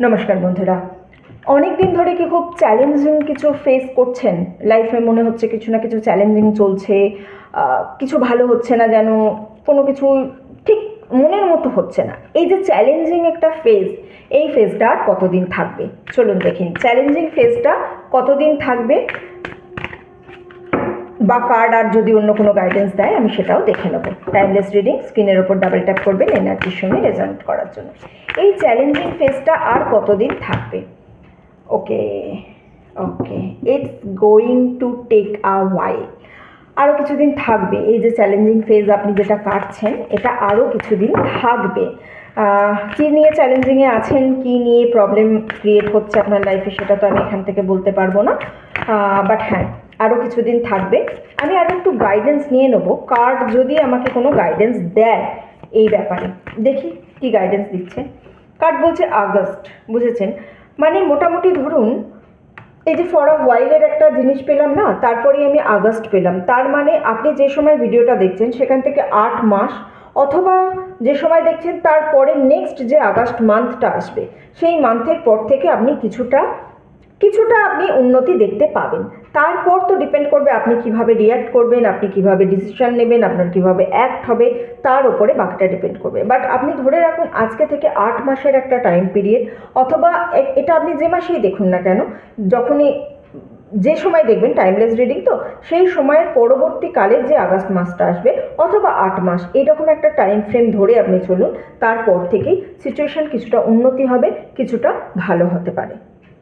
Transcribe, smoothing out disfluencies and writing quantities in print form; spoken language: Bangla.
নমস্কার বন্ধুরা, অনেক দিন ধরে কি খুব চ্যালেঞ্জিং কিছু ফেস করছেন লাইফে? মনে হচ্ছে কিছু না কিছু চ্যালেঞ্জিং চলছে, কিছু ভালো হচ্ছে না, যেন কোনো কিছু ঠিক মনের মতো হচ্ছে না। এই যে চ্যালেঞ্জিং একটা ফেজ, এই ফেজটা আর কতদিন থাকবে চলুন দেখিনি। চ্যালেঞ্জিং ফেজটা কতদিন থাকবে বা কার্ড আর যদি অন্য কোনো গাইডেন্স দেয় আমি সেটাও দেখে নেব। টাইমলেস রিডিং, স্ক্রিনের ওপর ডাবল ট্যাপ করবেন এনার্জির সঙ্গে রেজনেট করার জন্য। এই চ্যালেঞ্জিং ফেজটা আর কতদিন থাকবে? Okay okay, it's going to take a while. আরও কিছুদিন থাকবে। এই যে চ্যালেঞ্জিং ফেজ আপনি যেটা কাটছেন, এটা আরও কিছুদিন থাকবে। কী নিয়ে চ্যালেঞ্জিংয়ে আছেন, কী নিয়ে প্রবলেম ক্রিয়েট হচ্ছে আপনার লাইফে, সেটা তো আমি এখান থেকে বলতে পারবো না, বাট হ্যাঁ আরও কিছুদিন থাকবে। আমি আরও একটু গাইডেন্স নিয়ে নেবো, কার্ড যদি আমাকে কোনো গাইডেন্স দেয় এই ব্যাপারে। দেখি কী গাইডেন্স দিচ্ছে। কার্ড বলছে আগস্ট, বুঝেছেন? মানে মোটামুটি ধরুন এই যে ফর আ ওয়াইলের একটা জিনিস পেলাম না, তারপরেই আমি আগস্ট পেলাম। তার মানে আপনি যে সময় ভিডিওটা দেখছেন সেখান থেকে 8 মাস, অথবা যে সময় দেখছেন তারপরে নেক্সট যে আগস্ট মান্থটা আসবে, সেই মান্থের পর থেকে আপনি কিছুটা আপনি উন্নতি দেখতে পাবেন। তারপর তো ডিপেন্ড করবে আপনি কিভাবে রিয়্যাক্ট করবেন, আপনি কিভাবে ডিসিশন নেবেন, আপনার কিভাবে অ্যাক্ট হবে, তার উপরে বাকিটা ডিপেন্ড করবে। বাট আপনি ধরে রাখুন আজকে থেকে 8 মাসের একটা টাইম পিরিয়ড, অথবা এটা আপনি যে মাসেই দেখুন না কেন, যখনই যে সময় দেখবেন, টাইমলেস রিডিং তো, সেই সময়ের পরবর্তীকালে যে আগস্ট মাসটা আসবে অথবা 8 মাস, এইরকম একটা টাইম ফ্রেম ধরে আপনি চলুন। তারপর থেকেই সিচুয়েশান কিছুটা উন্নতি হবে, কিছুটা ভালো হতে পারে।